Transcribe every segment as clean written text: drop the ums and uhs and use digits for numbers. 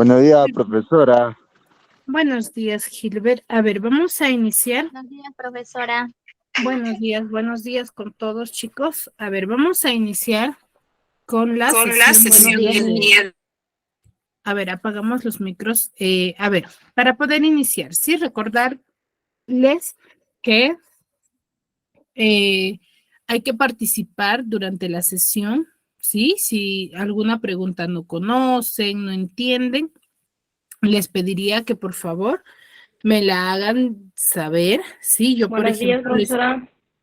Buenos días, profesora. Buenos días, Gilbert. A ver, vamos a iniciar. Buenos días, profesora. Buenos días con todos, chicos. A ver, vamos a iniciar con la sesión del del día. A ver, apagamos los micros. A ver, para poder iniciar, sí, recordarles que hay que participar durante la sesión, ¿sí? Si alguna pregunta no conocen, no entienden, les pediría que por favor me la hagan saber, ¿sí? Yo, por ejemplo,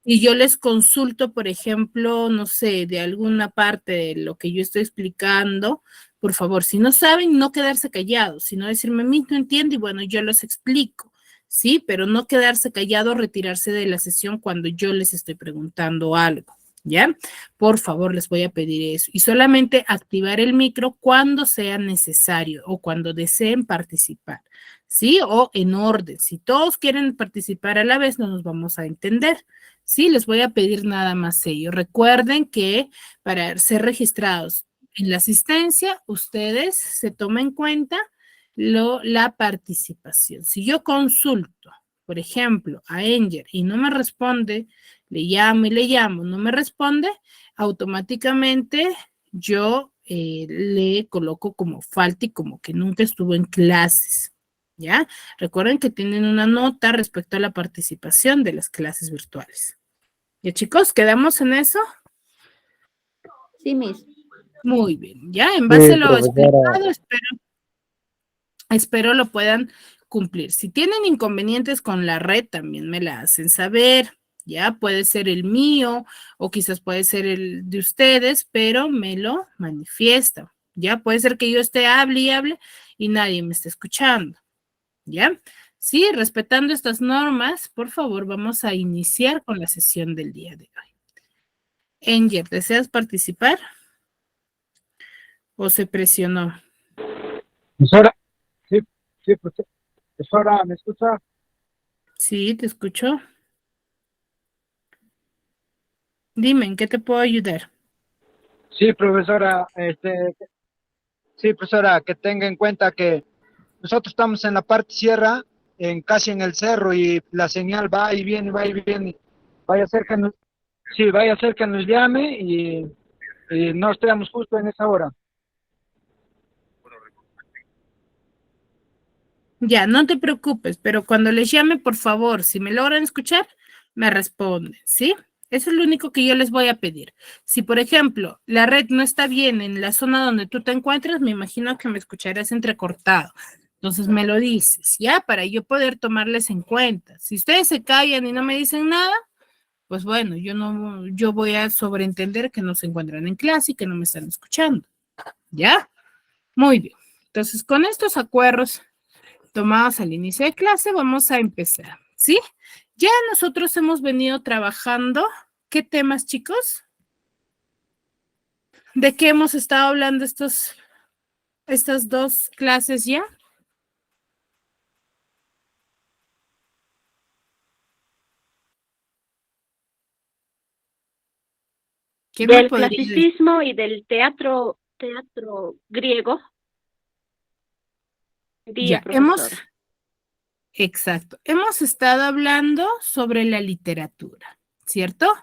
y yo les consulto, por ejemplo, no sé, de alguna parte de lo que yo estoy explicando, por favor, si no saben, no quedarse callados, sino decirme, no entiendo y bueno, yo los explico, ¿sí? Pero no quedarse callado, retirarse de la sesión cuando yo les estoy preguntando algo, ¿ya? Por favor, les voy a pedir eso. Y solamente activar el micro cuando sea necesario o cuando deseen participar, ¿sí? O en orden. Si todos quieren participar a la vez, no nos vamos a entender. Sí, les voy a pedir nada más ello. Recuerden que para ser registrados en la asistencia, ustedes se tomen en cuenta la participación. Si yo consulto, por ejemplo, a Enger y no me responde, le llamo, no me responde, automáticamente yo le coloco como falta y como que nunca estuvo en clases, ¿ya? Recuerden que tienen una nota respecto a la participación de las clases virtuales. ¿Ya, chicos? ¿Quedamos en eso? Sí, Miss. Muy bien. Ya, en base a lo profesora. explicado, espero lo puedan cumplir. Si tienen inconvenientes con la red, también me la hacen saber. Ya, puede ser el mío o quizás puede ser el de ustedes, pero me lo manifiestan. Ya, puede ser que yo esté hable y nadie me esté escuchando. ¿Ya? Sí, respetando estas normas, por favor, vamos a iniciar con la sesión del día de hoy. Enger, ¿deseas participar? ¿O se presionó? Profesora, sí, profesora, ¿me escucha? Sí, te escucho. Dime, ¿en qué te puedo ayudar? Sí, profesora, profesora, que tenga en cuenta que nosotros estamos en la parte sierra, casi en el cerro, y la señal va y viene, va y viene. Vaya a ser que nos, sí, vaya a ser que nos llame y no estemos justo en esa hora. Ya, no te preocupes, pero cuando les llame, por favor, si me logran escuchar, me responden, ¿sí? Eso es lo único que yo les voy a pedir. Si, por ejemplo, la red no está bien en la zona donde tú te encuentras, me imagino que me escucharás entrecortado. Entonces me lo dices, ¿ya? Para yo poder tomarles en cuenta. Si ustedes se callan y no me dicen nada, pues bueno, yo voy a sobreentender que no se encuentran en clase y que no me están escuchando, ¿ya? Muy bien. Entonces, con estos acuerdos tomados al inicio de clase, vamos a empezar, ¿sí? Ya nosotros hemos venido trabajando. ¿Qué temas, chicos? ¿De qué hemos estado hablando estas dos clases ya? Del clasicismo y del teatro griego. Ya, exacto. Hemos estado hablando sobre la literatura, ¿cierto?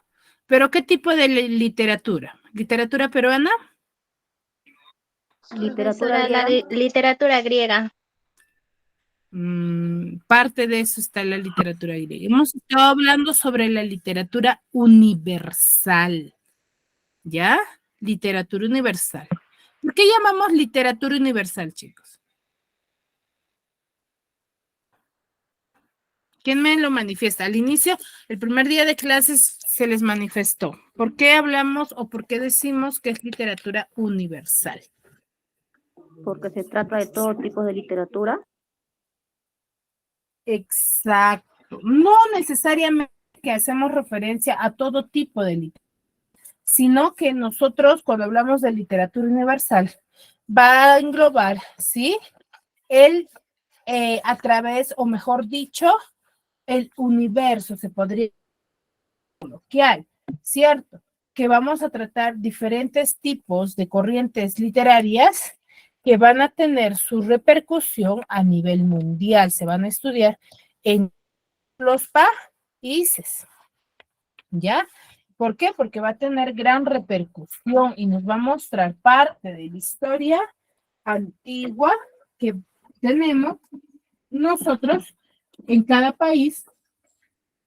¿Pero qué tipo de literatura? ¿Literatura peruana? Literatura griega. La literatura griega. Parte de eso está la literatura griega. Hemos estado hablando sobre la literatura universal, ¿ya? Literatura universal. ¿Por qué llamamos literatura universal, chicos? ¿Quién me lo manifiesta? Al inicio, el primer día de clases se les manifestó. ¿Por qué hablamos o por qué decimos que es literatura universal? Porque se trata de todo tipo de literatura. Exacto. No necesariamente que hacemos referencia a todo tipo de literatura, sino que nosotros, cuando hablamos de literatura universal, va a englobar, ¿sí? A través, o mejor dicho, el universo, se podría coloquial, ¿cierto? Que vamos a tratar diferentes tipos de corrientes literarias que van a tener su repercusión a nivel mundial. Se van a estudiar en los países, ¿ya? ¿Por qué? Porque va a tener gran repercusión y nos va a mostrar parte de la historia antigua que tenemos nosotros en cada país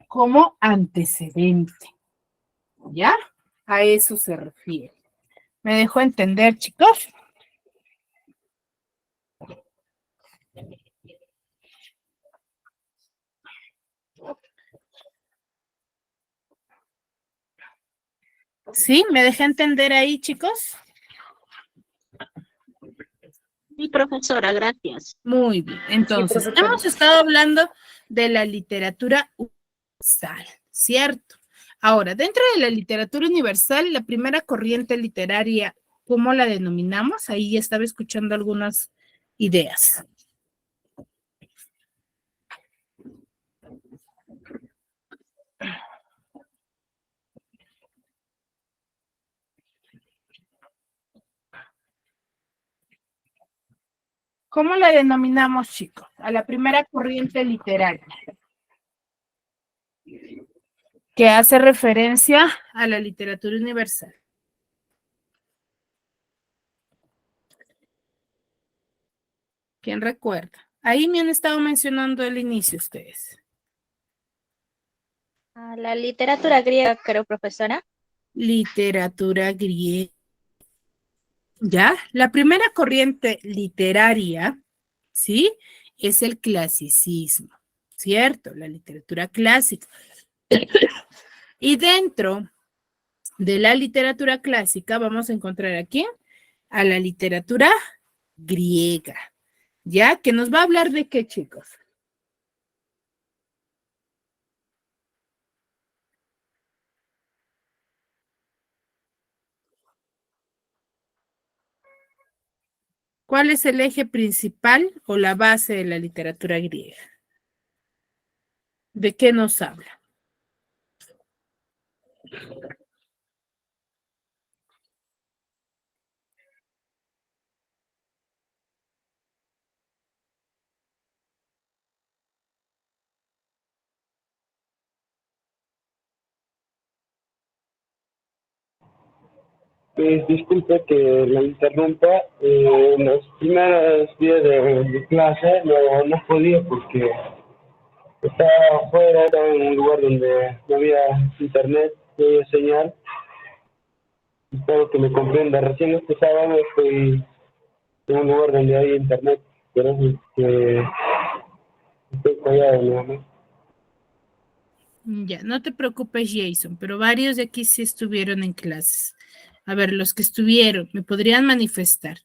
como antecedente, ¿ya? A eso se refiere. ¿Me dejó entender, chicos? ¿Sí? ¿Me dejé entender ahí, chicos? Sí, profesora, gracias. Muy bien. Entonces, hemos estado hablando de la literatura universal, ¿cierto? Ahora, dentro de la literatura universal, la primera corriente literaria, ¿cómo la denominamos? Ahí ya estaba escuchando algunas ideas. ¿Cómo la denominamos, chicos? A la primera corriente literaria que hace referencia a la literatura universal. ¿Quién recuerda? Ahí me han estado mencionando al inicio ustedes. La literatura griega, creo, profesora. Literatura griega. ¿Ya? La primera corriente literaria, ¿sí? Es el clasicismo, ¿cierto? La literatura clásica. Y dentro de la literatura clásica vamos a encontrar a quién? A la literatura griega, ¿ya? Que nos va a hablar de qué, chicos. ¿Cuál es el eje principal o la base de la literatura griega? ¿De qué nos habla? Pues disculpe que la interrumpa. En los primeros días de clase no podía porque estaba afuera, estaba en un lugar donde no había internet, no había señal. Espero que me comprenda. Recién este sábado estoy en un lugar donde hay internet, pero es que estoy callado nuevamente. Ya, no te preocupes, Jason, pero varios de aquí sí estuvieron en clases. A ver, los que estuvieron, ¿me podrían manifestar?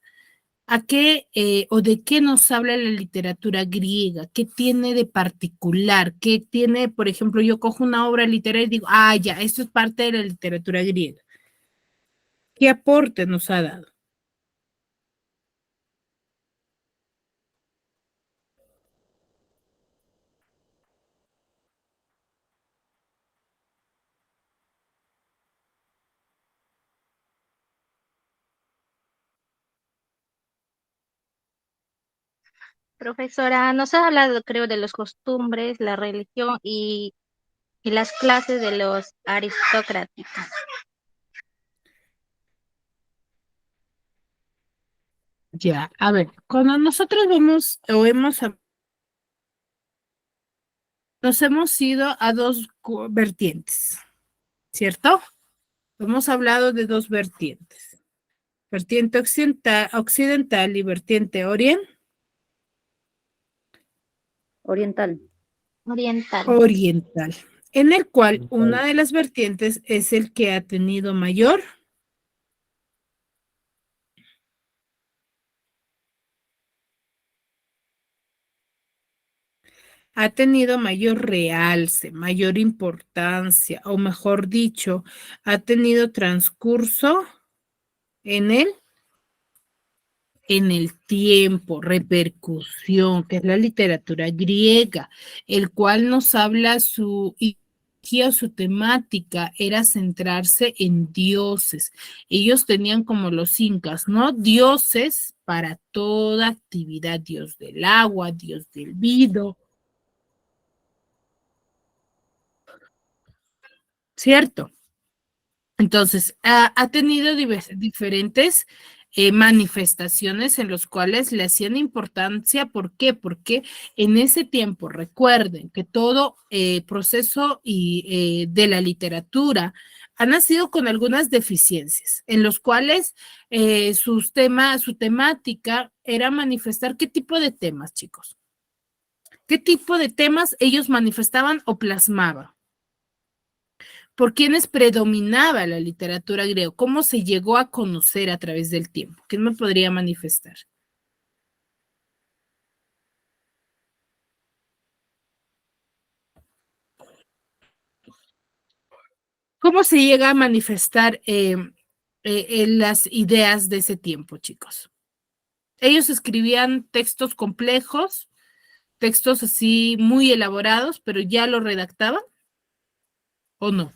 ¿A qué o de qué nos habla la literatura griega? ¿Qué tiene de particular? ¿Qué tiene, por ejemplo, yo cojo una obra literaria y digo, ah, ya, esto es parte de la literatura griega? ¿Qué aporte nos ha dado? Profesora, nos ha hablado, creo, de las costumbres, la religión y las clases de los aristócratas. Ya, a ver, cuando nosotros vamos o nos hemos ido a dos vertientes, ¿cierto? Hemos hablado de dos vertientes. Vertiente occidental y vertiente Oriental. Oriental. oriental, en el cual una de las vertientes es el que ha tenido mayor realce, mayor importancia, o mejor dicho, ha tenido transcurso en el tiempo, repercusión, que es la literatura griega, el cual nos habla o su temática era centrarse en dioses. Ellos tenían como los incas, ¿no? Dioses para toda actividad, dios del agua, dios del vino, ¿cierto? Entonces, ha tenido diferentes manifestaciones en los cuales le hacían importancia. ¿Por qué? Porque en ese tiempo, recuerden que todo proceso de la literatura ha nacido con algunas deficiencias, en los cuales su temática era manifestar qué tipo de temas, chicos. ¿Qué tipo de temas ellos manifestaban o plasmaban? ¿Por quiénes predominaba la literatura griega? ¿Cómo se llegó a conocer a través del tiempo? ¿Quién me podría manifestar? ¿Cómo se llega a manifestar las ideas de ese tiempo, chicos? Ellos escribían textos complejos, textos así muy elaborados, pero ya lo redactaban, ¿o no?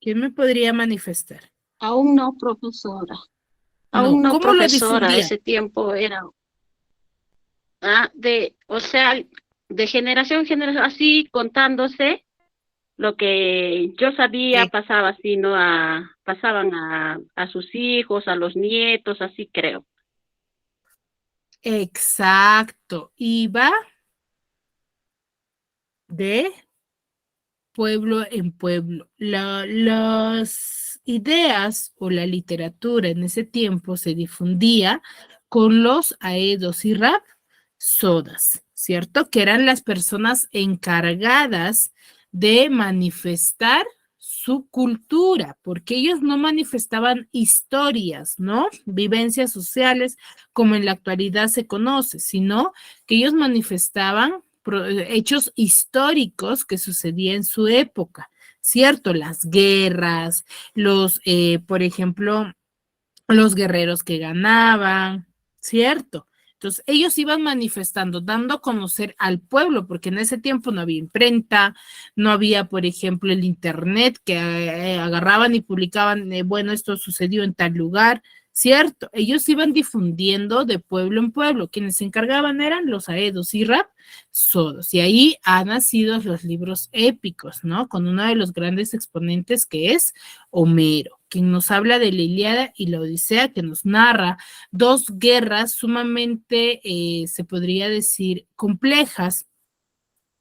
¿Quién me podría manifestar? Aún no, profesora. Aún No, no, ¿cómo lo profesora. difundían? Ese tiempo era, o sea, de generación en generación, así contándose lo que yo sabía Eh, pasaba así, ¿no? Pasaban a sus hijos, a los nietos, así creo. exacto. Iba de pueblo en pueblo. Las ideas o la literatura en ese tiempo se difundía con los aedos y rapsodas, ¿cierto? Que eran las personas encargadas de manifestar su cultura, porque ellos no manifestaban historias, ¿no? Vivencias sociales como en la actualidad se conoce, sino que ellos manifestaban hechos históricos que sucedían en su época, ¿cierto? Las guerras, por ejemplo, los guerreros que ganaban, ¿cierto? Entonces, ellos iban manifestando, dando a conocer al pueblo, porque en ese tiempo no había imprenta, no había, por ejemplo, el internet que agarraban y publicaban, bueno, esto sucedió en tal lugar, ¿cierto? Ellos iban difundiendo de pueblo en pueblo. Quienes se encargaban eran los aedos y rapsodos. Y ahí han nacido los libros épicos, ¿no? Con uno de los grandes exponentes que es Homero, quien nos habla de la Ilíada y la Odisea, que nos narra dos guerras sumamente, se podría decir, complejas,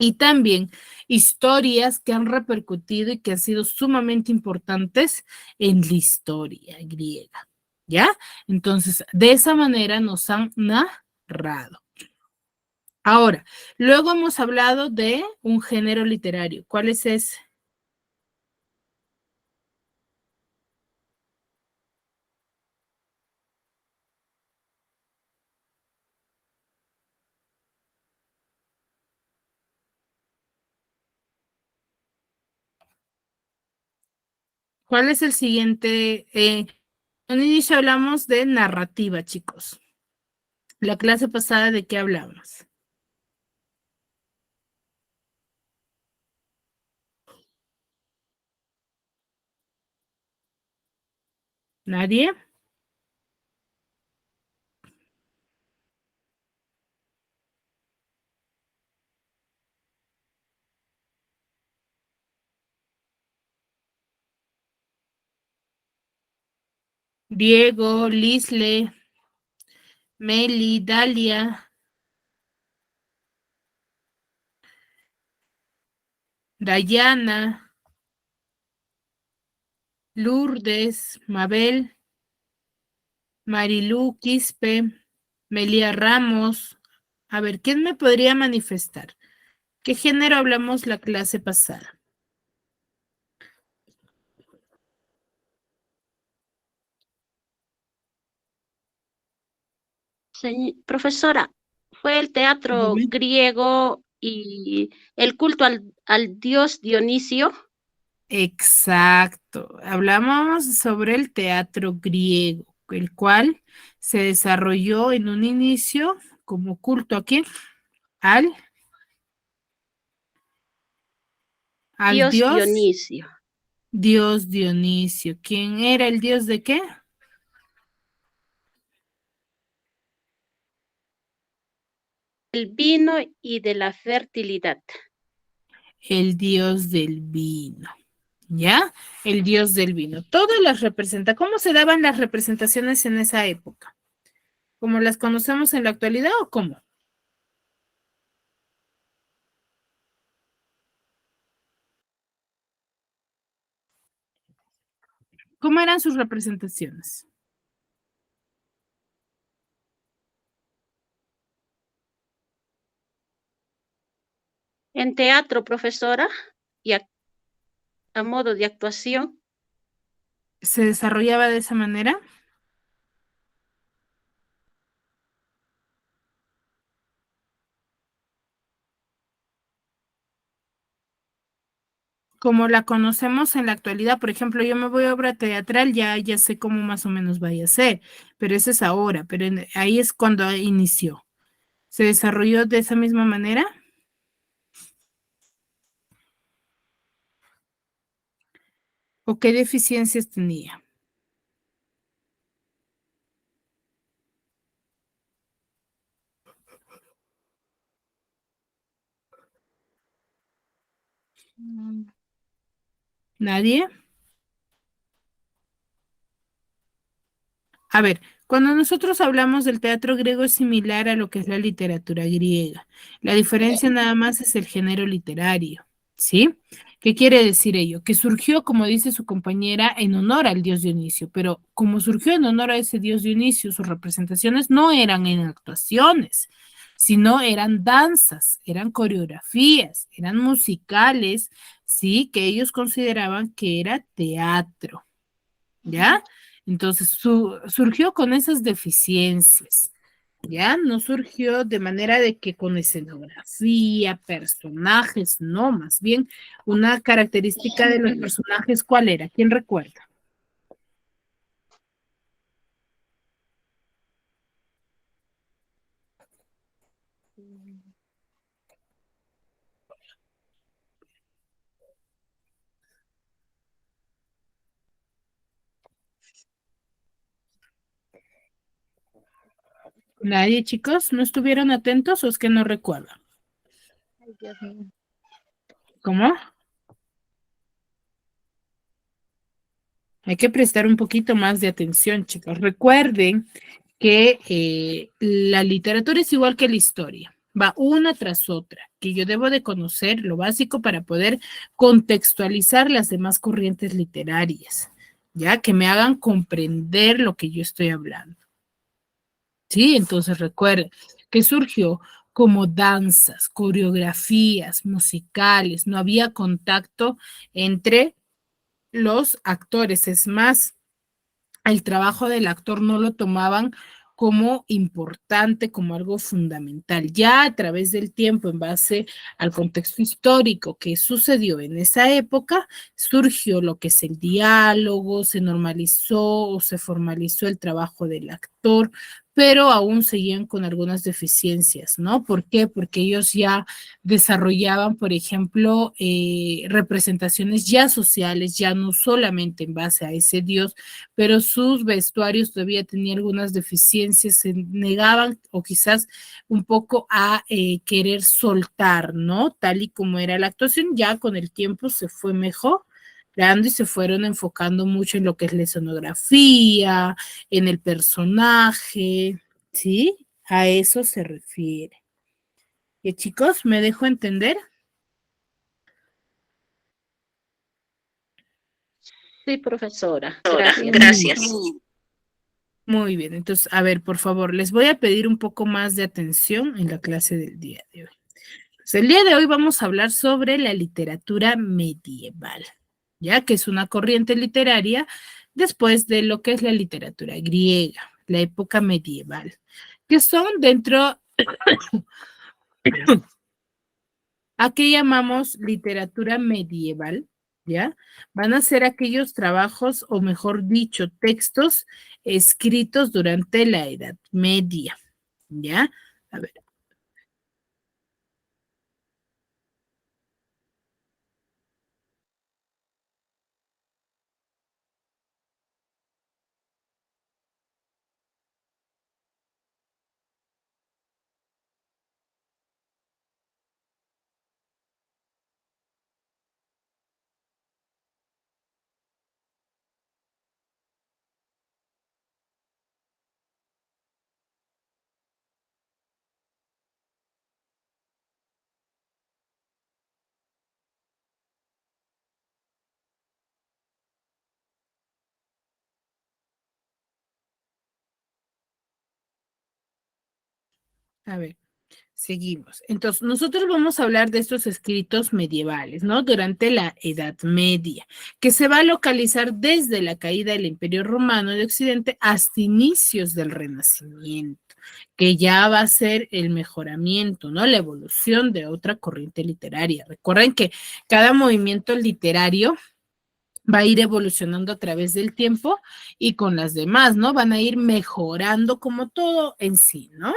y también historias que han repercutido y que han sido sumamente importantes en la historia griega, ¿ya? Entonces, de esa manera nos han narrado. Ahora, luego hemos hablado de un género literario. ¿Cuál es ese? ¿Cuál es el siguiente? En un inicio hablamos de narrativa, chicos. La clase pasada, ¿de qué hablamos? ¿Nadie? Diego, Lisle, Meli, Dalia, Dayana, Lourdes, Mabel, Marilú, Quispe, Melia Ramos. A ver, ¿quién me podría manifestar? ¿Qué género hablamos la clase pasada? Profesora, fue el teatro Dime. griego y el culto al dios Dionisio. Exacto. Hablamos sobre el teatro griego, el cual se desarrolló en un inicio como culto a quién? Al Dios Dios, Dionisio. Dios Dionisio. ¿Quién era el dios de qué? El vino y de la fertilidad. El dios del vino. ¿Ya? El dios del vino. Todas las representa. ¿Cómo se daban las representaciones en esa época? ¿Como las conocemos en la actualidad o cómo? ¿Cómo eran sus representaciones? En teatro, profesora, y a modo de actuación. ¿Se desarrollaba de esa manera? Como la conocemos en la actualidad, por ejemplo, yo me voy a obra teatral, ya sé cómo más o menos vaya a ser, pero eso es ahora, pero ahí es cuando inició. ¿Se desarrolló de esa misma manera? ¿O qué deficiencias tenía? ¿Nadie? A ver, cuando nosotros hablamos del teatro griego es similar a lo que es la literatura griega. La diferencia nada más es el género literario, ¿sí? ¿Qué quiere decir ello? Que surgió, como dice su compañera, en honor al dios Dionisio, pero como surgió en honor a ese dios Dionisio, sus representaciones no eran en actuaciones, sino eran danzas, eran coreografías, eran musicales, ¿sí? Que ellos consideraban que era teatro. ¿Ya? Entonces surgió con esas deficiencias, ¿ya? No surgió de manera de que con escenografía, personajes, no, más bien una característica de los personajes, ¿cuál era? ¿Quién recuerda? ¿Nadie, chicos? ¿No estuvieron atentos o es que no recuerdan? Ay, Dios mío. ¿Cómo? Hay que prestar un poquito más de atención, chicos. Recuerden que la literatura es igual que la historia, va una tras otra, que yo debo de conocer lo básico para poder contextualizar las demás corrientes literarias, ya que me hagan comprender lo que yo estoy hablando. Sí, entonces recuerden que surgió como danzas, coreografías, musicales, no había contacto entre los actores, es más, el trabajo del actor no lo tomaban como importante, como algo fundamental. Ya a través del tiempo, en base al contexto histórico que sucedió en esa época, surgió lo que es el diálogo, se normalizó o se formalizó el trabajo del actor, pero aún seguían con algunas deficiencias, ¿no? ¿Por qué? Porque ellos ya desarrollaban, por ejemplo, representaciones ya sociales, ya no solamente en base a ese Dios, pero sus vestuarios todavía tenían algunas deficiencias, se negaban o quizás un poco a querer soltar, ¿no? Tal y como era la actuación, ya con el tiempo se fue mejorando y se fueron enfocando mucho en lo que es la escenografía, en el personaje, ¿sí? A eso se refiere. ¿Y chicos, me dejo entender? Sí, profesora. Sí, Gracias. Muy bien, entonces, a ver, por favor, les voy a pedir un poco más de atención en la clase del día de hoy. Pues el día de hoy vamos a hablar sobre la literatura medieval, ya que es una corriente literaria después de lo que es la literatura griega, la época medieval, que son dentro a qué llamamos literatura medieval, ¿ya? Van a ser aquellos trabajos, o mejor dicho, textos escritos durante la Edad Media, ¿ya? A ver. A ver, seguimos. Entonces, nosotros vamos a hablar de estos escritos medievales, ¿no? Durante la Edad Media, que se va a localizar desde la caída del Imperio Romano de Occidente hasta inicios del Renacimiento, que ya va a ser el mejoramiento, ¿no? La evolución de otra corriente literaria. Recuerden que cada movimiento literario va a ir evolucionando a través del tiempo y con las demás, ¿no? Van a ir mejorando como todo en sí, ¿no?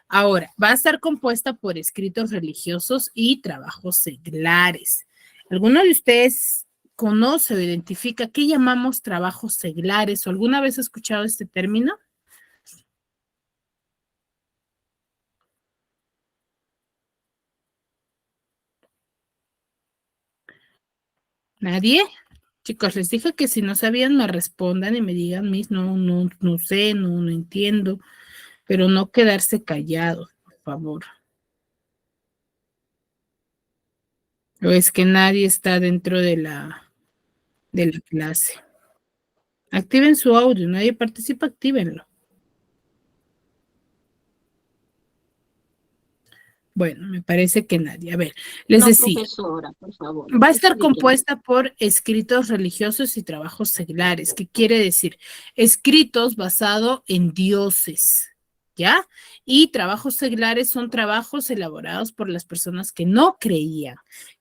Ahora, va a estar compuesta por escritos religiosos y trabajos seglares. ¿Alguno de ustedes conoce o identifica qué llamamos trabajos seglares o alguna vez ha escuchado este término? ¿Nadie? Chicos, les dije que si no sabían me respondan y me digan, Miss, no sé, no entiendo, pero no quedarse callados, por favor. O es que nadie está dentro de la clase. Activen su audio, nadie participa, actívenlo. Bueno, me parece que nadie. A ver, les No, decía, profesora, por favor, va a estar explíqueme. compuesta por escritos religiosos y trabajos seglares. ¿Qué quiere decir? Escritos basados en dioses, ¿ya? Y trabajos seglares son trabajos elaborados por las personas que no creían,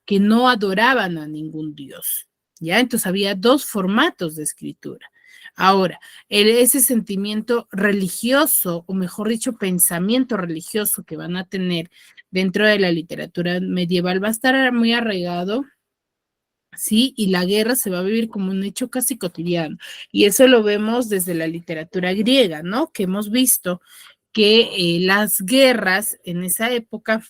que no adoraban a ningún dios, ¿ya? Entonces había dos formatos de escritura. Ahora, ese sentimiento religioso, o mejor dicho, pensamiento religioso que van a tener dentro de la literatura medieval va a estar muy arraigado, ¿sí? Y la guerra se va a vivir como un hecho casi cotidiano. Y eso lo vemos desde la literatura griega, ¿no? Que hemos visto que las guerras en esa época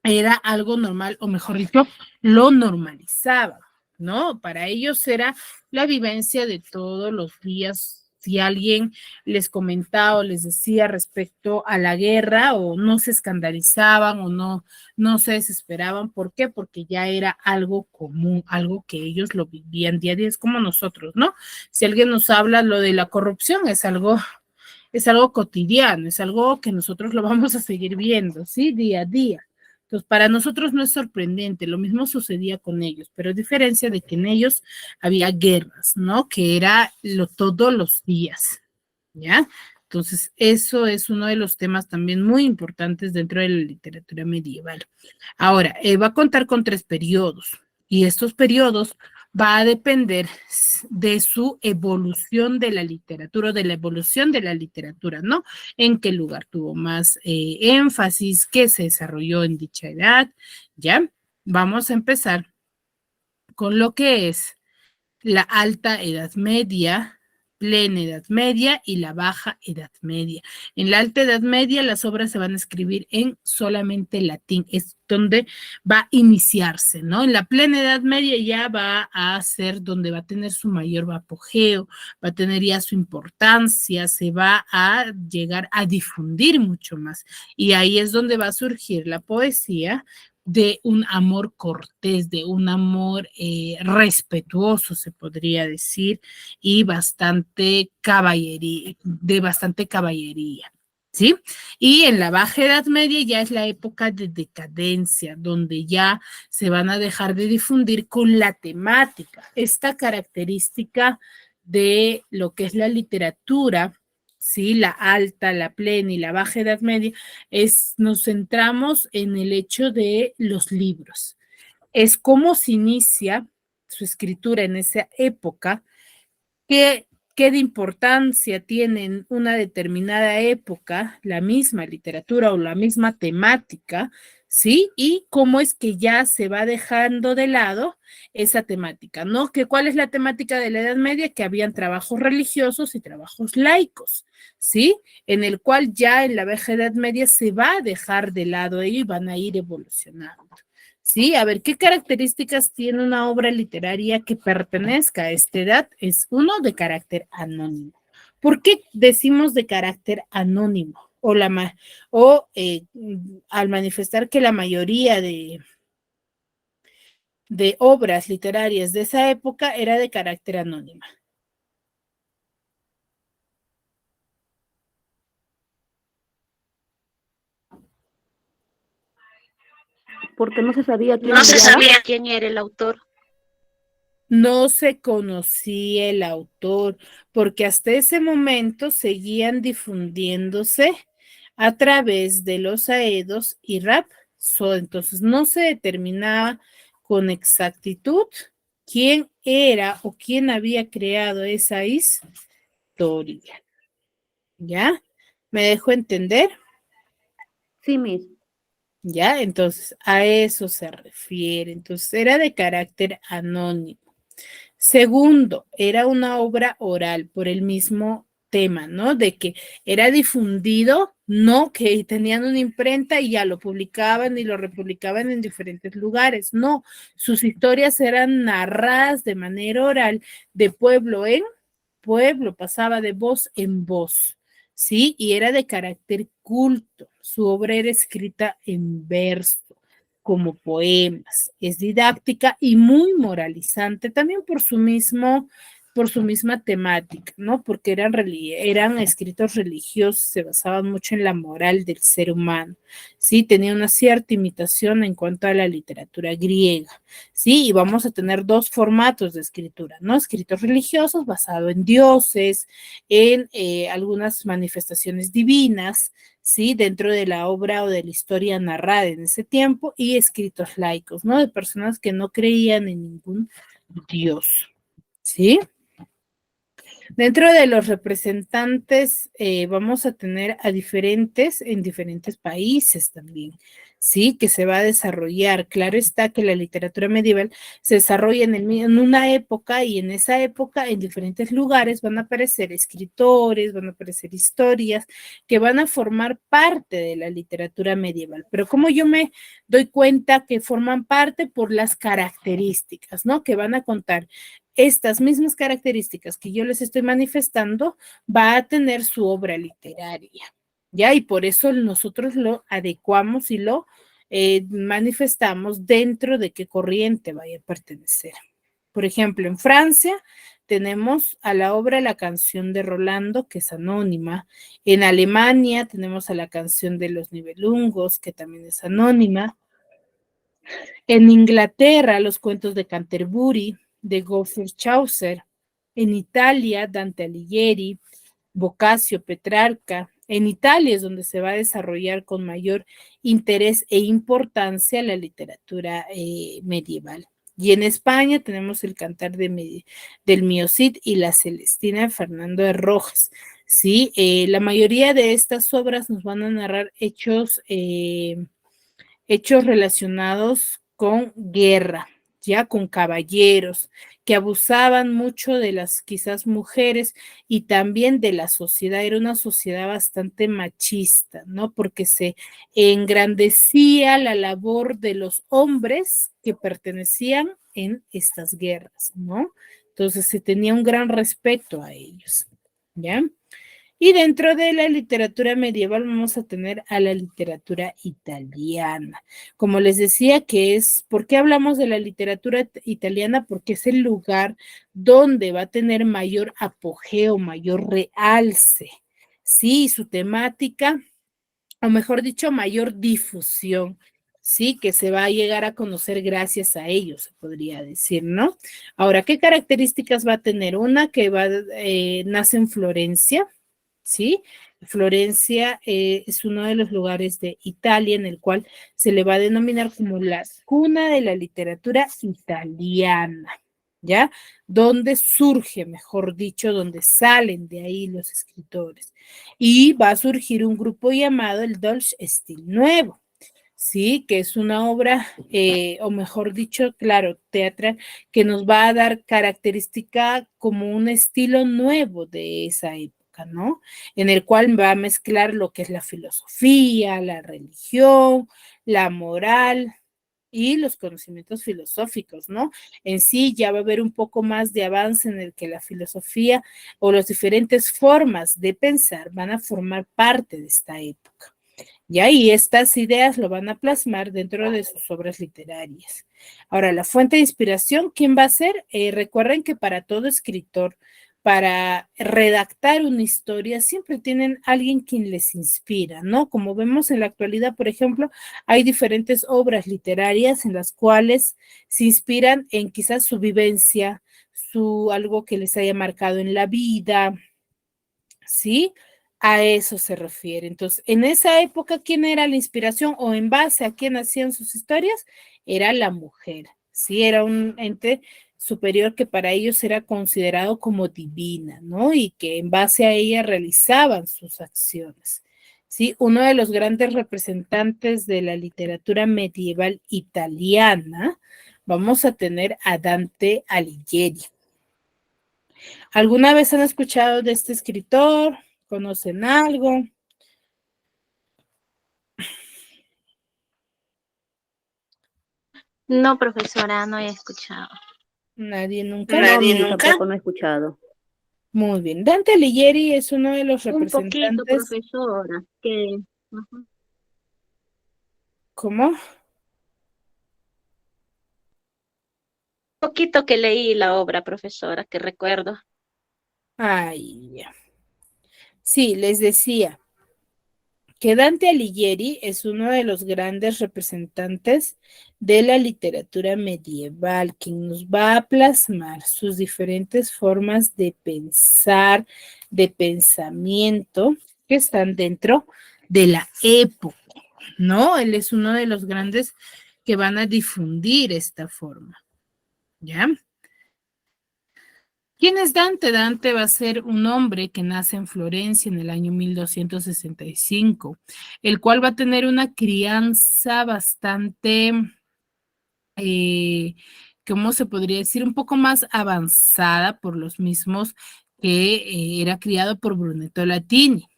era algo normal, o mejor dicho, lo normalizaban, ¿no? Para ellos era la vivencia de todos los días. Si alguien les comentaba o les decía respecto a la guerra, o no se escandalizaban o no se desesperaban. ¿Por qué? Porque ya era algo común, algo que ellos lo vivían día a día, es como nosotros, ¿no? Si alguien nos habla lo de la corrupción, es algo cotidiano, es algo que nosotros lo vamos a seguir viendo, ¿sí? Día a día. Entonces, para nosotros no es sorprendente, lo mismo sucedía con ellos, pero a diferencia de que en ellos había guerras, ¿no? Que era todos los días, ¿ya? Entonces, eso es uno de los temas también muy importantes dentro de la literatura medieval. Ahora, va a contar con 3 periodos, y estos periodos va a depender de su evolución de la literatura, o de la evolución de la literatura, ¿no? En qué lugar tuvo más énfasis, qué se desarrolló en dicha edad, ¿ya? Vamos a empezar con lo que es la alta edad media, plena edad media y la baja edad media. En la alta edad media las obras se van a escribir en solamente latín, es donde va a iniciarse, ¿no? En la plena edad media ya va a ser donde va a tener su mayor apogeo, va a tener ya su importancia, se va a llegar a difundir mucho más. Y ahí es donde va a surgir la poesía de un amor cortés, de un amor respetuoso, se podría decir, y bastante caballería, de bastante caballería. ¿Sí? Y en la Baja Edad Media ya es la época de decadencia, donde ya se van a dejar de difundir con la temática. Esta característica de lo que es la literatura, ¿sí? La alta, la plena y la Baja Edad Media, nos centramos en el hecho de los libros. Es cómo se inicia su escritura en esa época, que qué de importancia tiene en una determinada época la misma literatura o la misma temática, ¿sí? Y cómo es que ya se va dejando de lado esa temática, ¿no? Que ¿cuál es la temática de la Edad Media? Que habían trabajos religiosos y trabajos laicos, ¿sí? En el cual ya en la Baja Edad Media se va a dejar de lado ello y van a ir evolucionando. Sí, a ver, ¿qué características tiene una obra literaria que pertenezca a esta edad? Es uno, de carácter anónimo. ¿Por qué decimos de carácter anónimo? Al manifestar que la mayoría de obras literarias de esa época era de carácter anónimo. Porque no se sabía quién No se enviaba. sabía quién era el autor. No se conocía el autor, porque hasta ese momento seguían difundiéndose a través de los aedos y rap. Entonces no se determinaba con exactitud quién era o quién había creado esa historia. ¿Ya? ¿Me dejo entender? Sí, Miss. ¿Ya? Entonces a eso se refiere. Entonces era de carácter anónimo. Segundo, era una obra oral por el mismo tema, ¿no? De que era difundido, no que tenían una imprenta y ya lo publicaban y lo republicaban en diferentes lugares, no, sus historias eran narradas de manera oral, de pueblo en pueblo, pasaba de voz en voz, ¿sí? Y era de carácter culto, su obra era escrita en verso como poemas. Es didáctica y muy moralizante, también por su misma temática, ¿no? Porque eran escritos religiosos, se basaban mucho en la moral del ser humano, ¿sí? Tenía una cierta imitación en cuanto a la literatura griega, ¿sí? Y vamos a tener dos formatos de escritura, ¿no? Escritos religiosos basados en dioses, en algunas manifestaciones divinas, ¿sí? Dentro de la obra o de la historia narrada en ese tiempo, y escritos laicos, ¿no? De personas que no creían en ningún dios, ¿sí? Dentro de los representantes vamos a tener a en diferentes países también, ¿sí? Que se va a desarrollar. Claro está que la literatura medieval se desarrolla en una época y en esa época en diferentes lugares van a aparecer escritores, van a aparecer historias que van a formar parte de la literatura medieval. Pero como yo me doy cuenta que forman parte por las características, ¿no? Que van a contar estas mismas características que yo les estoy manifestando, va a tener su obra literaria, ¿ya? Y por eso nosotros lo adecuamos y lo manifestamos dentro de qué corriente vaya a pertenecer. Por ejemplo, en Francia tenemos a la obra La canción de Rolando, que es anónima. En Alemania tenemos a la canción de los Nibelungos, que también es anónima. En Inglaterra, los cuentos de Canterbury, de Geoffrey Chaucer. En Italia, Dante Alighieri, Boccaccio, Petrarca. En Italia es donde se va a desarrollar con mayor interés e importancia la literatura medieval. Y en España tenemos el Cantar del Mío Cid y la Celestina de Fernando de Rojas. Sí, la mayoría de estas obras nos van a narrar hechos relacionados con guerra, ya con caballeros que abusaban mucho de las quizás mujeres y también de la sociedad. Era una sociedad bastante machista, ¿no? Porque se engrandecía la labor de los hombres que pertenecían en estas guerras, ¿no? Entonces se tenía un gran respeto a ellos, ¿ya? Y dentro de la literatura medieval vamos a tener a la literatura italiana. Como les decía, ¿por qué hablamos de la literatura italiana? Porque es el lugar donde va a tener mayor apogeo, mayor realce, sí, su temática, o mejor dicho, mayor difusión, sí, que se va a llegar a conocer gracias a ellos, se podría decir, ¿no? Ahora, ¿qué características va a tener? Una que nace en Florencia, ¿sí? Florencia es uno de los lugares de Italia en el cual se le va a denominar como la cuna de la literatura italiana, ¿ya? Donde surge, mejor dicho, donde salen de ahí los escritores. Y va a surgir un grupo llamado el Deutsch Stil Nuevo, ¿sí? Que es una obra, o mejor dicho, claro, teatral, que nos va a dar característica como un estilo nuevo de esa época, ¿no? En el cual va a mezclar lo que es la filosofía, la religión, la moral y los conocimientos filosóficos, ¿no? En sí ya va a haber un poco más de avance en el que la filosofía o las diferentes formas de pensar van a formar parte de esta época. ¿Ya? Y estas ideas lo van a plasmar dentro de sus obras literarias. Ahora, la fuente de inspiración, ¿quién va a ser? Recuerden que para todo escritor, para redactar una historia, siempre tienen alguien quien les inspira, ¿no? Como vemos en la actualidad, por ejemplo, hay diferentes obras literarias en las cuales se inspiran en quizás su vivencia, algo que les haya marcado en la vida, ¿sí? A eso se refiere. Entonces, en esa época, ¿quién era la inspiración o en base a quién hacían sus historias? Era la mujer, ¿sí? Era un ente superior que para ellos era considerado como divina, ¿no? Y que en base a ella realizaban sus acciones, ¿sí? Uno de los grandes representantes de la literatura medieval italiana, vamos a tener a Dante Alighieri. ¿Alguna vez han escuchado de este escritor? ¿Conocen algo? No, profesora, no he escuchado. ¿Nadie nunca? No, Miri, tampoco no he escuchado. Muy bien. Dante Alighieri es uno de los Un poquito, representantes. profesora, que ujú, ¿Cómo? poquito que leí la obra, profesora, que recuerdo. Ay, ya. Sí, les decía que Dante Alighieri es uno de los grandes representantes de la literatura medieval, quien nos va a plasmar sus diferentes formas de pensar, de pensamiento, que están dentro de la época, ¿no? Él es uno de los grandes que van a difundir esta forma, ¿ya? ¿Quién es Dante? Dante va a ser un hombre que nace en Florencia en el año 1265, el cual va a tener una crianza bastante, eh, ¿cómo se podría decir? Un poco más avanzada por los mismos que era criado por Brunetto Latini,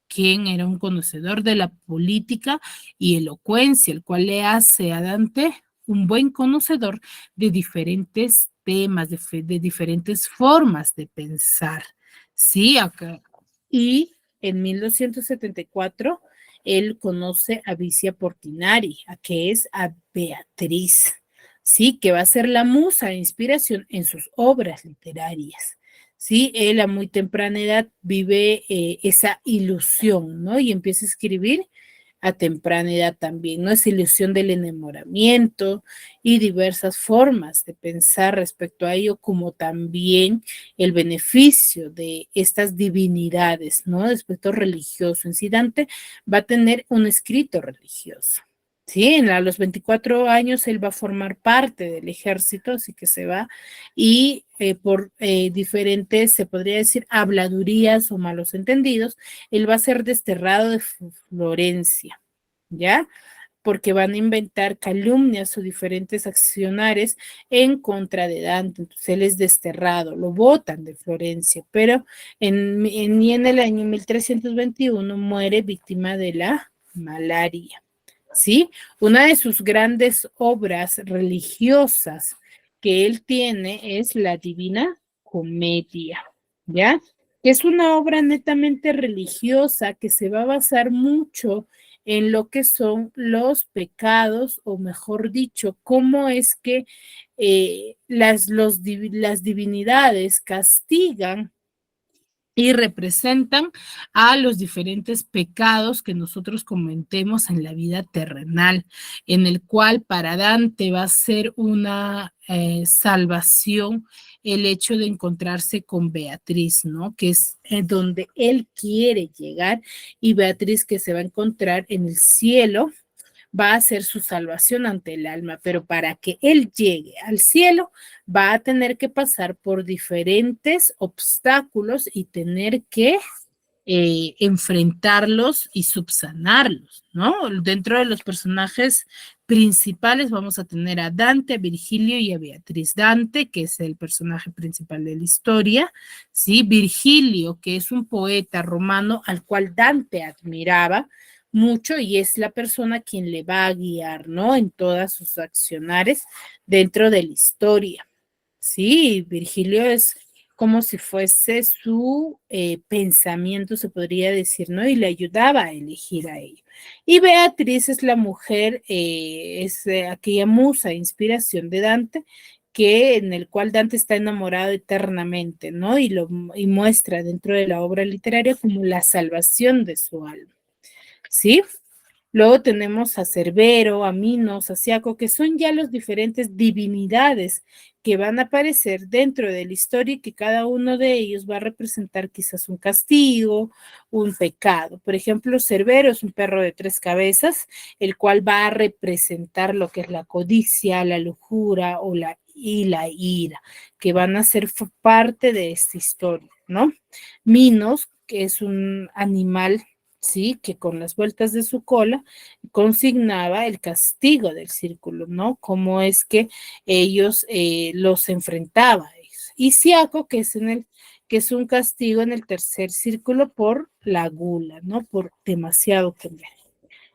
quien era un conocedor de la política y elocuencia, el cual le hace a Dante un buen conocedor de diferentes temas, de diferentes formas de pensar. Sí, acá. Y en 1274 él conoce a Vicia Portinari, a que es a Beatriz, sí, que va a ser la musa de inspiración en sus obras literarias. Sí, él a muy temprana edad vive esa ilusión, ¿no? Y empieza a escribir a temprana edad también, ¿no? Esa ilusión del enamoramiento y diversas formas de pensar respecto a ello, como también el beneficio de estas divinidades, ¿no? De aspecto religioso. En sí, Dante va a tener un escrito religioso. Sí, a los 24 años él va a formar parte del ejército, así que se va, y por diferentes, se podría decir, habladurías o malos entendidos, él va a ser desterrado de Florencia, ¿ya? Porque van a inventar calumnias o diferentes accionares en contra de Dante. Entonces él es desterrado, lo botan de Florencia, pero en el año 1321 muere víctima de la malaria. ¿Sí? Una de sus grandes obras religiosas que él tiene es la Divina Comedia, ¿ya? Que es una obra netamente religiosa que se va a basar mucho en lo que son los pecados, o mejor dicho, cómo es que las divinidades castigan y representan a los diferentes pecados que nosotros cometemos en la vida terrenal, en el cual para Dante va a ser una salvación el hecho de encontrarse con Beatriz, ¿no? Que es donde él quiere llegar, y Beatriz que se va a encontrar en el cielo va a ser su salvación ante el alma, pero para que él llegue al cielo va a tener que pasar por diferentes obstáculos y tener que enfrentarlos y subsanarlos, ¿no? Dentro de los personajes principales vamos a tener a Dante, a Virgilio y a Beatriz. Dante, que es el personaje principal de la historia, ¿sí? Virgilio, que es un poeta romano al cual Dante admiraba mucho y es la persona quien le va a guiar, ¿no? En todas sus accionares dentro de la historia. Sí, Virgilio es como si fuese su pensamiento, se podría decir, ¿no? Y le ayudaba a elegir a ello. Y Beatriz es la mujer, es aquella musa, inspiración de Dante, que en el cual Dante está enamorado eternamente, ¿no? Y muestra dentro de la obra literaria como la salvación de su alma, ¿sí? Luego tenemos a Cerbero, a Minos, a Siaco, que son ya las diferentes divinidades que van a aparecer dentro de la historia y que cada uno de ellos va a representar quizás un castigo, un pecado. Por ejemplo, Cerbero es un perro de 3 cabezas, el cual va a representar lo que es la codicia, la lujuria y la ira, que van a ser parte de esta historia, ¿no? Minos, que es un animal, sí, que con las vueltas de su cola consignaba el castigo del círculo, ¿no? Cómo es que ellos los enfrentaban. Y Siaco, que es un castigo en el tercer círculo por la gula, ¿no? Por demasiado comer.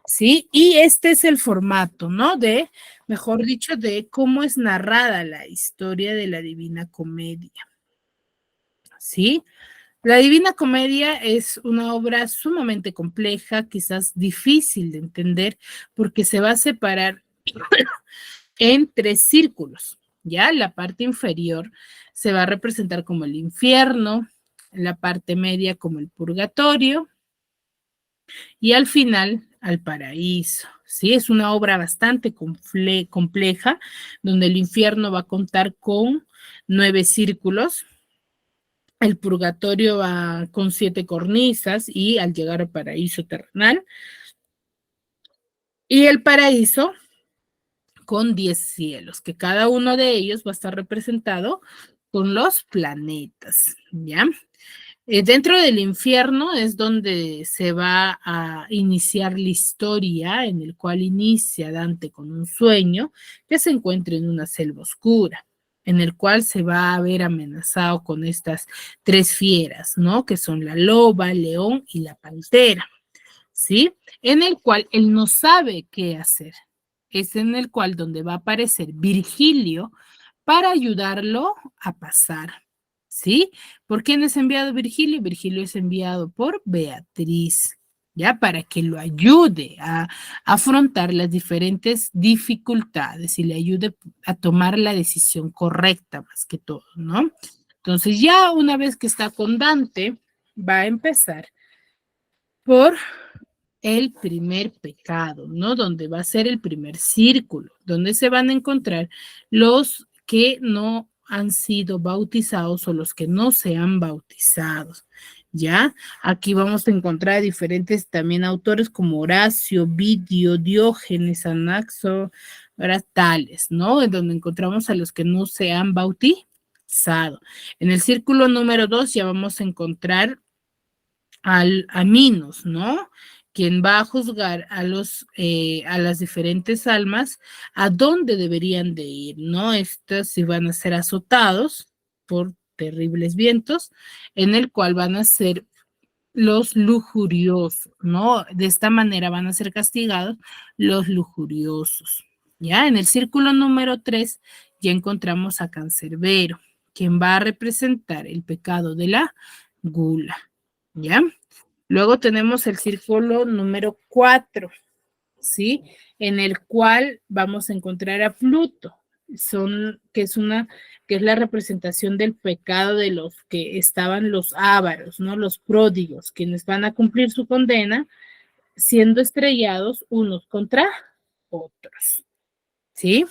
¿Sí? Y este es el formato, ¿no? Mejor dicho, de cómo es narrada la historia de la Divina Comedia. ¿Sí? La Divina Comedia es una obra sumamente compleja, quizás difícil de entender, porque se va a separar en 3 círculos. Ya la parte inferior se va a representar como el infierno, la parte media como el purgatorio y al final al paraíso. Sí, es una obra bastante compleja, donde el infierno va a contar con 9 círculos. El purgatorio va con 7 cornisas y al llegar al paraíso terrenal. Y el paraíso con 10 cielos, que cada uno de ellos va a estar representado con los planetas, ¿ya? Dentro del infierno es donde se va a iniciar la historia, en el cual inicia Dante con un sueño que se encuentra en una selva oscura, en el cual se va a ver amenazado con estas 3 fieras, ¿no? Que son la loba, el león y la pantera, ¿sí? En el cual él no sabe qué hacer. Es en el cual donde va a aparecer Virgilio para ayudarlo a pasar, ¿sí? ¿Por quién es enviado Virgilio? Virgilio es enviado por Beatriz, ¿ya? Para que lo ayude a afrontar las diferentes dificultades y le ayude a tomar la decisión correcta más que todo, ¿no? Entonces ya una vez que está con Dante, va a empezar por el primer pecado, ¿no? Donde va a ser el primer círculo, donde se van a encontrar los que no han sido bautizados o los que no se han bautizado, ¿ya? Aquí vamos a encontrar diferentes también autores como Horacio, Ovidio, Diógenes, Anaxo, tales, ¿no? En donde encontramos a los que no se han bautizado. En el círculo número 2 ya vamos a encontrar a Minos, ¿no? Quien va a juzgar a las diferentes almas a dónde deberían de ir, ¿no? Estas si van a ser azotados por terribles vientos, en el cual van a ser los lujuriosos, ¿no? De esta manera van a ser castigados los lujuriosos, ¿ya? En el círculo número 3 ya encontramos a Cancerbero, quien va a representar el pecado de la gula, ¿ya? Luego tenemos el círculo número 4, ¿sí? En el cual vamos a encontrar a Pluto, que es la representación del pecado de los que estaban los ávaros, ¿no? Los pródigos, quienes van a cumplir su condena siendo estrellados unos contra otros, ¿sí?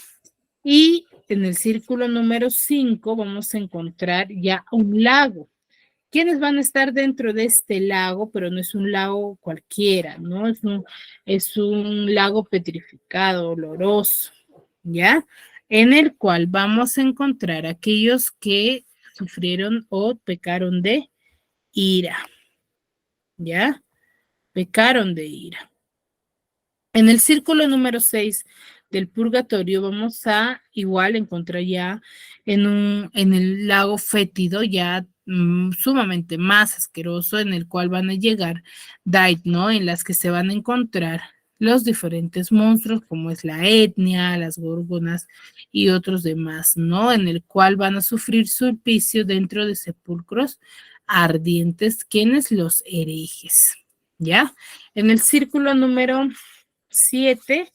Y en el círculo número 5 vamos a encontrar ya un lago, ¿Quiénes van a estar dentro de este lago? Pero no es un lago cualquiera, ¿no? Es un lago petrificado, oloroso, ¿ya? En el cual vamos a encontrar aquellos que sufrieron o pecaron de ira, ¿ya? Pecaron de ira. En el círculo número 6 del purgatorio vamos a igual encontrar ya en el lago fétido, ya sumamente más asqueroso, en el cual van a llegar Dait, ¿no? En las que se van a encontrar los diferentes monstruos, como es la etnia, las gorgonas y otros demás, ¿no? En el cual van a sufrir sulpicio dentro de sepulcros ardientes, quienes los herejes, ¿ya? En el círculo número 7,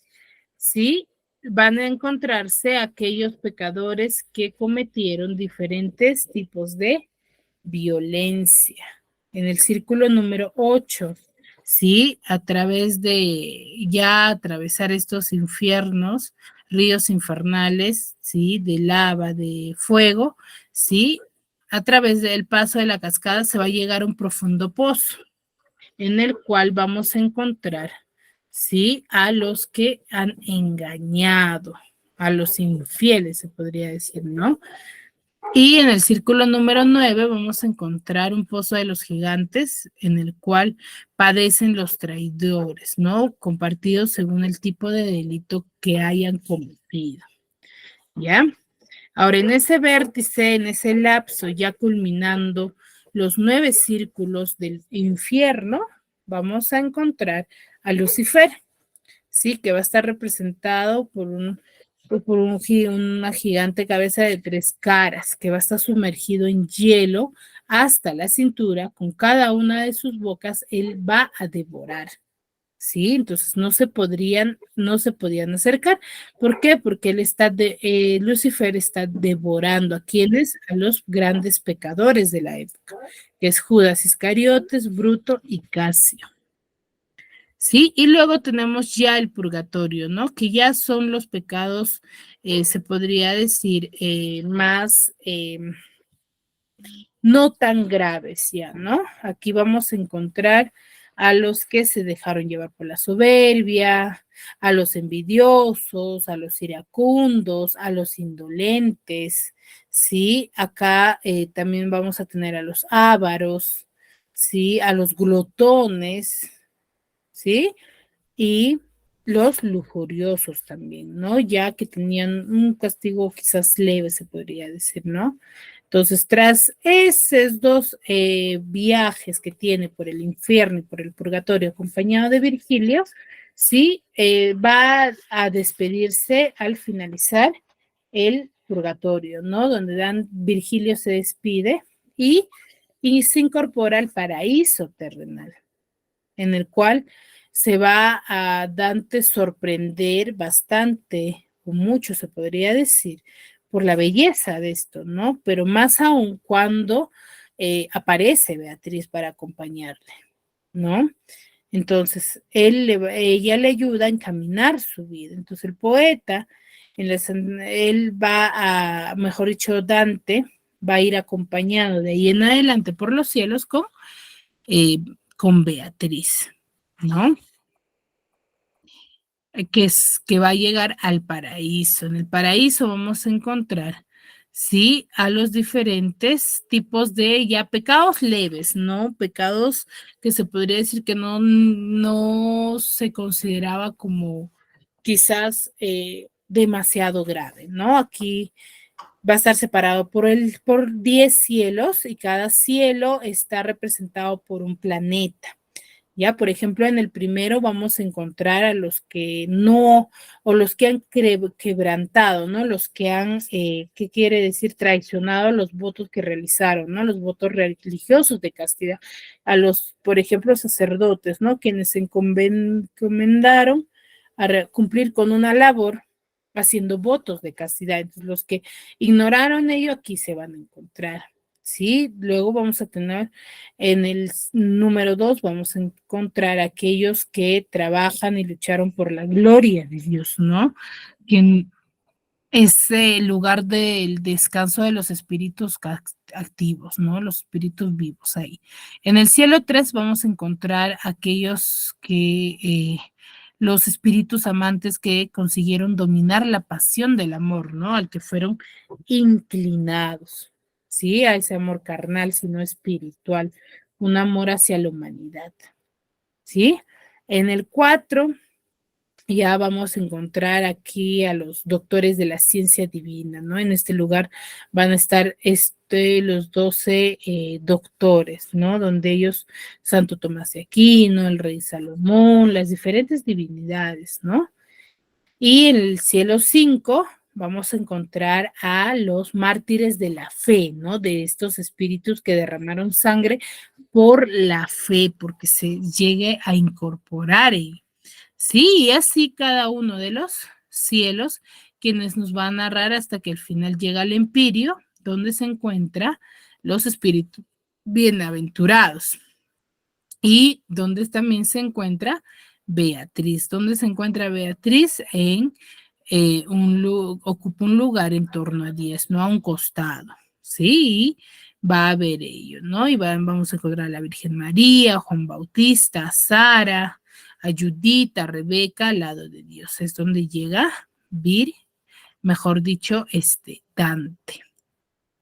¿sí? Van a encontrarse aquellos pecadores que cometieron diferentes tipos de violencia. En el círculo número 8, ¿sí? A través de ya atravesar estos infiernos, ríos infernales, ¿sí? De lava, de fuego, ¿sí? A través del paso de la cascada se va a llegar a un profundo pozo, en el cual vamos a encontrar, ¿sí? A los que han engañado, a los infieles, se podría decir, ¿no? Y en el círculo número 9 vamos a encontrar un pozo de los gigantes, en el cual padecen los traidores, ¿no? Compartidos según el tipo de delito que hayan cometido, ¿ya? Ahora, en ese vértice, en ese lapso, ya culminando los 9 círculos del infierno, vamos a encontrar a Lucifer, ¿sí? Que va a estar representado por una gigante cabeza de 3 caras, que va a estar sumergido en hielo hasta la cintura. Con cada una de sus bocas, él va a devorar. Sí, entonces no se podían acercar. ¿Por qué? Porque Lucifer está devorando a quienes, a los grandes pecadores de la época, que es Judas Iscariotes, Bruto y Casio. Sí, y luego tenemos ya el purgatorio, ¿no? Que ya son los pecados, se podría decir, más no tan graves ya, ¿no? Aquí vamos a encontrar a los que se dejaron llevar por la soberbia, a los envidiosos, a los iracundos, a los indolentes, ¿sí? Acá también vamos a tener a los ávaros, ¿sí? A los glotones, ¿sí? Y los lujuriosos también, ¿no? Ya que tenían un castigo quizás leve, se podría decir, ¿no? Entonces, tras esos 2 viajes que tiene por el infierno y por el purgatorio acompañado de Virgilio, sí, va a despedirse al finalizar el purgatorio, ¿no? Donde Virgilio se despide y se incorpora al paraíso terrenal, en el cual se va a Dante sorprender bastante, o mucho se podría decir, por la belleza de esto, ¿no? Pero más aún cuando aparece Beatriz para acompañarle, ¿no? Entonces, ella le ayuda a encaminar su vida. Entonces, el poeta, él va a, mejor dicho, Dante va a ir acompañado de ahí en adelante por los cielos con Beatriz, ¿no? Que va a llegar al paraíso. En el paraíso vamos a encontrar, sí, a los diferentes tipos de ya pecados leves, ¿no? Pecados que se podría decir que no se consideraba como quizás demasiado grave, ¿no? Aquí va a estar separado por 10 cielos y cada cielo está representado por un planeta. Ya, por ejemplo, en el primero vamos a encontrar a los que no, o los que han quebrantado, ¿no? Los que han, ¿qué quiere decir? Traicionado los votos que realizaron, ¿no? Los votos religiosos de castidad. A los, por ejemplo, sacerdotes, ¿no? Quienes se encomendaron a cumplir con una labor haciendo votos de castidad. Entonces, los que ignoraron ello aquí se van a encontrar. Sí, luego vamos a tener en el número 2, vamos a encontrar aquellos que trabajan y lucharon por la gloria de Dios, ¿no? Es el lugar del descanso de los espíritus activos, ¿no? Los espíritus vivos ahí. En el cielo 3 vamos a encontrar aquellos los espíritus amantes que consiguieron dominar la pasión del amor, ¿no? Al que fueron inclinados, ¿sí? A ese amor carnal, sino espiritual, un amor hacia la humanidad, ¿sí? En el 4 ya vamos a encontrar aquí a los doctores de la ciencia divina, ¿no? En este lugar van a estar los 12 doctores, ¿no? Donde ellos, Santo Tomás de Aquino, el rey Salomón, las diferentes divinidades, ¿no? Y en el cielo 5 vamos a encontrar a los mártires de la fe, ¿no? De estos espíritus que derramaron sangre por la fe, porque se llegue a incorporar ellos. Sí, y así cada uno de los cielos, quienes nos va a narrar hasta que al final llega el empirio, donde se encuentra los espíritus bienaventurados. Y donde también se encuentra Beatriz. ¿Dónde se encuentra Beatriz? Ocupa un lugar en torno a 10, no a un costado. Sí, va a haber ello, ¿no? Y vamos a encontrar a la Virgen María, a Juan Bautista, a Sara, a Judith, a Rebeca, al lado de Dios. Es donde llega mejor dicho, Dante.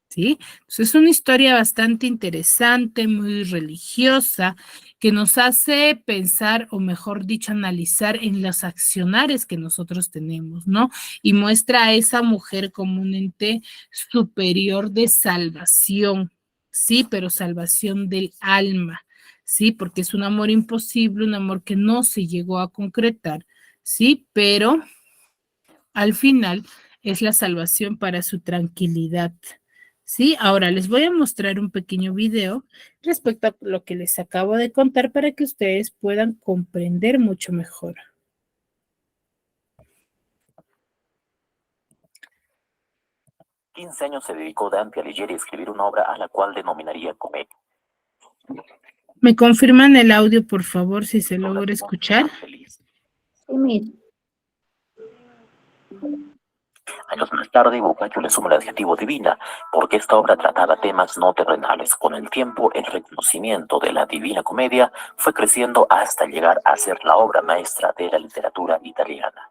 ¿Sí? Entonces es una historia bastante interesante, muy religiosa, que nos hace pensar, o mejor dicho, analizar en los accionares que nosotros tenemos, ¿no? Y muestra a esa mujer como un ente superior de salvación, ¿sí? Pero salvación del alma, ¿sí? Porque es un amor imposible, un amor que no se llegó a concretar, ¿sí? Pero al final es la salvación para su tranquilidad. Sí, ahora les voy a mostrar un pequeño video respecto a lo que les acabo de contar para que ustedes puedan comprender mucho mejor. 15 años se dedicó Dante Alighieri a escribir una obra a la cual denominaría comedia. ¿Me confirman el audio, por favor, si se logra escuchar? Sí, mismo. Años más tarde, Boccaccio le suma el adjetivo divina, porque esta obra trataba temas no terrenales. Con el tiempo, el reconocimiento de la Divina Comedia fue creciendo hasta llegar a ser la obra maestra de la literatura italiana.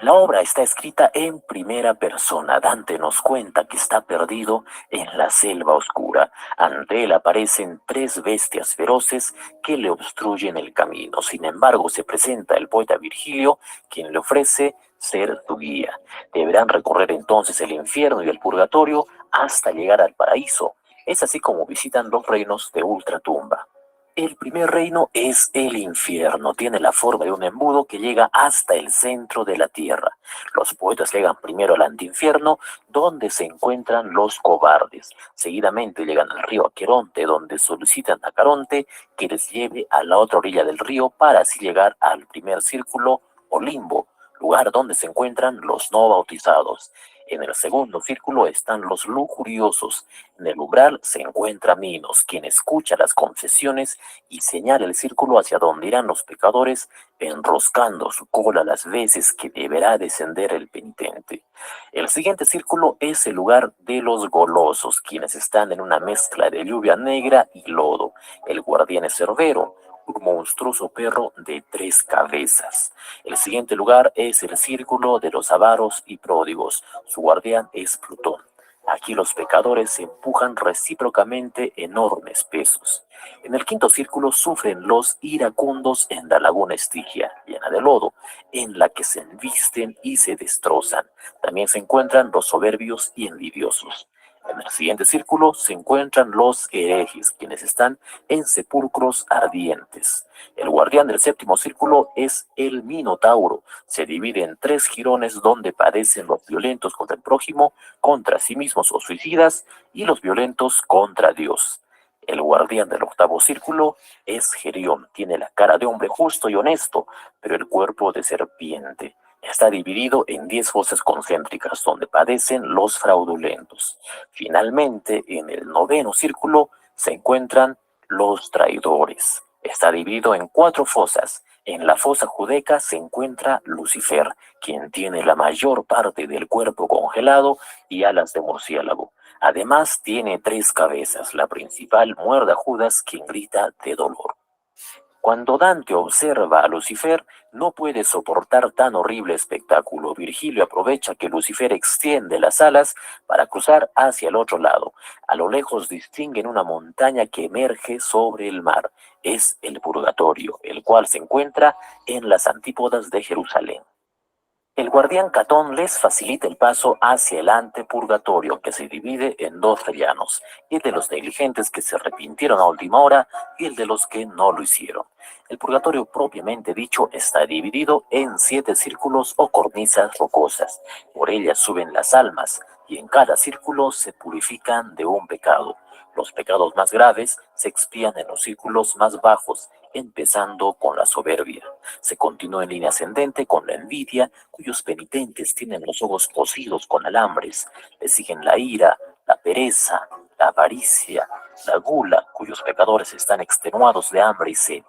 La obra está escrita en primera persona. Dante nos cuenta que está perdido en la selva oscura. Ante él aparecen 3 bestias feroces que le obstruyen el camino. Sin embargo, se presenta el poeta Virgilio, quien le ofrece ser su guía. Deberán recorrer entonces el infierno y el purgatorio hasta llegar al paraíso. Es así como visitan los reinos de ultratumba. El primer reino es el infierno. Tiene la forma de un embudo que llega hasta el centro de la tierra. Los poetas llegan primero al antiinfierno, donde se encuentran los cobardes. Seguidamente llegan al río Aqueronte, donde solicitan a Caronte que les lleve a la otra orilla del río para así llegar al primer círculo o limbo, lugar donde se encuentran los no bautizados. En el segundo círculo están los lujuriosos. En el umbral se encuentra Minos, quien escucha las confesiones y señala el círculo hacia donde irán los pecadores, enroscando su cola las veces que deberá descender el penitente. El siguiente círculo es el lugar de los golosos, quienes están en una mezcla de lluvia negra y lodo. El guardián es Cerbero, un monstruoso perro de 3 cabezas. El siguiente lugar es el círculo de los avaros y pródigos. Su guardián es Plutón. Aquí los pecadores se empujan recíprocamente enormes pesos. En el quinto círculo sufren los iracundos en la laguna Estigia, llena de lodo, en la que se embisten y se destrozan. También se encuentran los soberbios y envidiosos. En el siguiente círculo se encuentran los herejes, quienes están en sepulcros ardientes. El guardián del séptimo círculo es el Minotauro. Se divide en 3 jirones donde padecen los violentos contra el prójimo, contra sí mismos o suicidas, y los violentos contra Dios. El guardián del octavo círculo es Gerión. Tiene la cara de hombre justo y honesto, pero el cuerpo de serpiente. Está dividido en 10 fosas concéntricas donde padecen los fraudulentos. Finalmente, en el noveno círculo se encuentran los traidores. Está dividido en 4 fosas. En la fosa judeca se encuentra Lucifer, quien tiene la mayor parte del cuerpo congelado y alas de murciélago. Además tiene 3 cabezas. La principal muerde a Judas, quien grita de dolor. Cuando Dante observa a Lucifer, no puede soportar tan horrible espectáculo. Virgilio aprovecha que Lucifer extiende las alas para cruzar hacia el otro lado. A lo lejos distinguen una montaña que emerge sobre el mar. Es el purgatorio, el cual se encuentra en las antípodas de Jerusalén. El guardián Catón les facilita el paso hacia el antepurgatorio, que se divide en 2 rellanos, el de los negligentes que se arrepintieron a última hora y el de los que no lo hicieron. El purgatorio propiamente dicho está dividido en 7 círculos o cornisas rocosas. Por ellas suben las almas y en cada círculo se purifican de un pecado. Los pecados más graves se expían en los círculos más bajos, empezando con la soberbia. Se continúa en línea ascendente con la envidia, cuyos penitentes tienen los ojos cosidos con alambres. Le siguen la ira, la pereza, la avaricia, la gula, cuyos pecadores están extenuados de hambre y sed.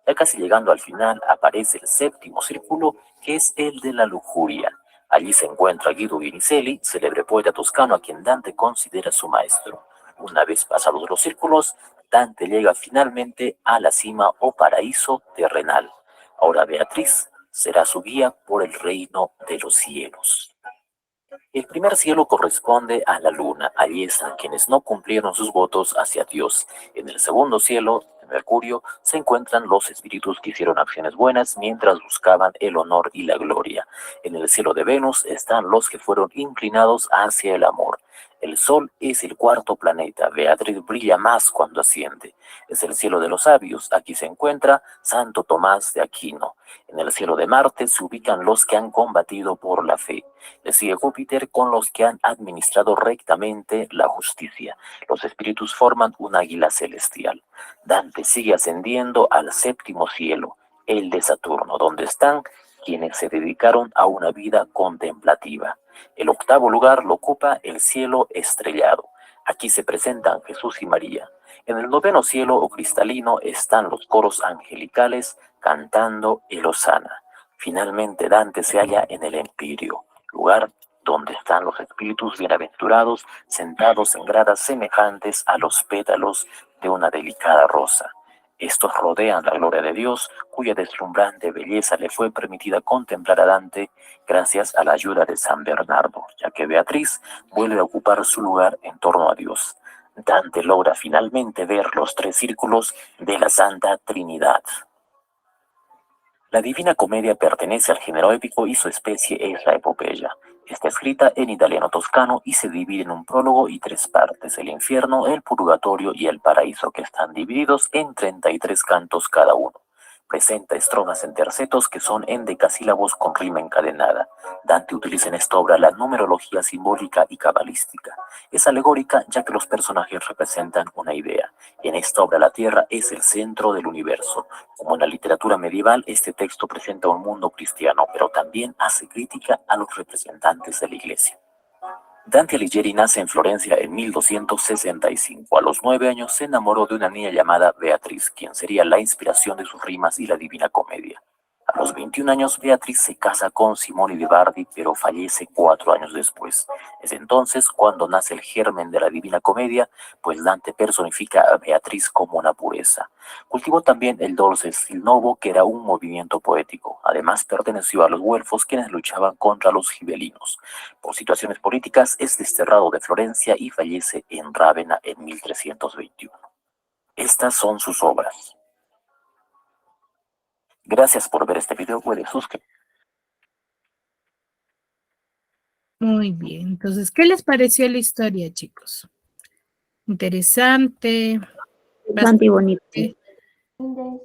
Ya casi llegando al final aparece el 7º círculo, que es el de la lujuria. Allí se encuentra Guido Vinicelli, célebre poeta toscano a quien Dante considera su maestro. Una vez pasados los círculos, Dante llega finalmente a la cima o paraíso terrenal. Ahora Beatriz será su guía por el reino de los cielos. El primer cielo corresponde a la luna. Allí están quienes no cumplieron sus votos hacia Dios. En el segundo cielo, de Mercurio, se encuentran los espíritus que hicieron acciones buenas mientras buscaban el honor y la gloria. En el cielo de Venus están los que fueron inclinados hacia el amor. El Sol es el 4º planeta. Beatriz brilla más cuando asciende. Es el cielo de los sabios. Aquí se encuentra Santo Tomás de Aquino. En el cielo de Marte se ubican los que han combatido por la fe. Le sigue Júpiter con los que han administrado rectamente la justicia. Los espíritus forman un águila celestial. Dante sigue ascendiendo al 7º cielo, el de Saturno, donde están quienes se dedicaron a una vida contemplativa. El 8º lugar lo ocupa el cielo estrellado. Aquí se presentan Jesús y María. En el 9º cielo o cristalino están los coros angelicales cantando el Hosana. Finalmente Dante se halla en el Empirio, lugar donde están los espíritus bienaventurados sentados en gradas semejantes a los pétalos de una delicada rosa. Estos rodean la gloria de Dios, cuya deslumbrante belleza le fue permitida contemplar a Dante gracias a la ayuda de San Bernardo, ya que Beatriz vuelve a ocupar su lugar en torno a Dios. Dante logra finalmente ver los 3 círculos de la Santa Trinidad. La Divina Comedia pertenece al género épico y su especie es la epopeya. Está escrita en italiano toscano y se divide en un prólogo y 3 partes: el infierno, el purgatorio y el paraíso, que están divididos en 33 cantos cada uno. Presenta estrofas en tercetos que son en decasílabos con rima encadenada. Dante utiliza en esta obra la numerología simbólica y cabalística. Es alegórica ya que los personajes representan una idea. En esta obra la Tierra es el centro del universo. Como en la literatura medieval, este texto presenta un mundo cristiano, pero también hace crítica a los representantes de la Iglesia. Dante Alighieri nace en Florencia en 1265. A los 9 años se enamoró de una niña llamada Beatriz, quien sería la inspiración de sus rimas y la Divina Comedia. A los 21 años Beatriz se casa con Simone de Bardi, pero fallece 4 años después. Es entonces cuando nace el germen de la Divina Comedia, pues Dante personifica a Beatriz como una pureza. Cultivó también el Dolce Stil Novo, que era un movimiento poético. Además perteneció a los güelfos, quienes luchaban contra los gibelinos. Por situaciones políticas es desterrado de Florencia y fallece en Rávena en 1321. Estas son sus obras. Gracias por ver este video. Puede suscribirse. Muy bien, entonces, ¿qué les pareció la historia, chicos? Interesante. Bastante y bonito. Sí, Estaba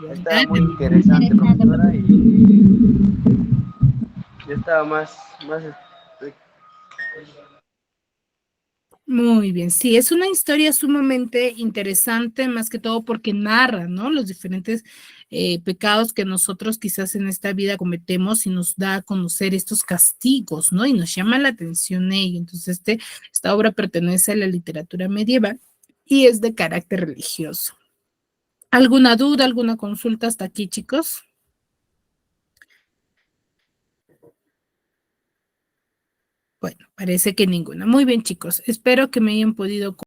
¿verdad? muy interesante, profesora, y yo estaba más Muy bien, sí, es una historia sumamente interesante, más que todo porque narra, ¿no? Los diferentes pecados que nosotros quizás en esta vida cometemos y nos da a conocer estos castigos, ¿no? Y nos llama la atención ello. Entonces, esta obra pertenece a la literatura medieval y es de carácter religioso. ¿Alguna duda, alguna consulta hasta aquí, chicos? Bueno, parece que ninguna. Muy bien, chicos. Espero que me hayan podido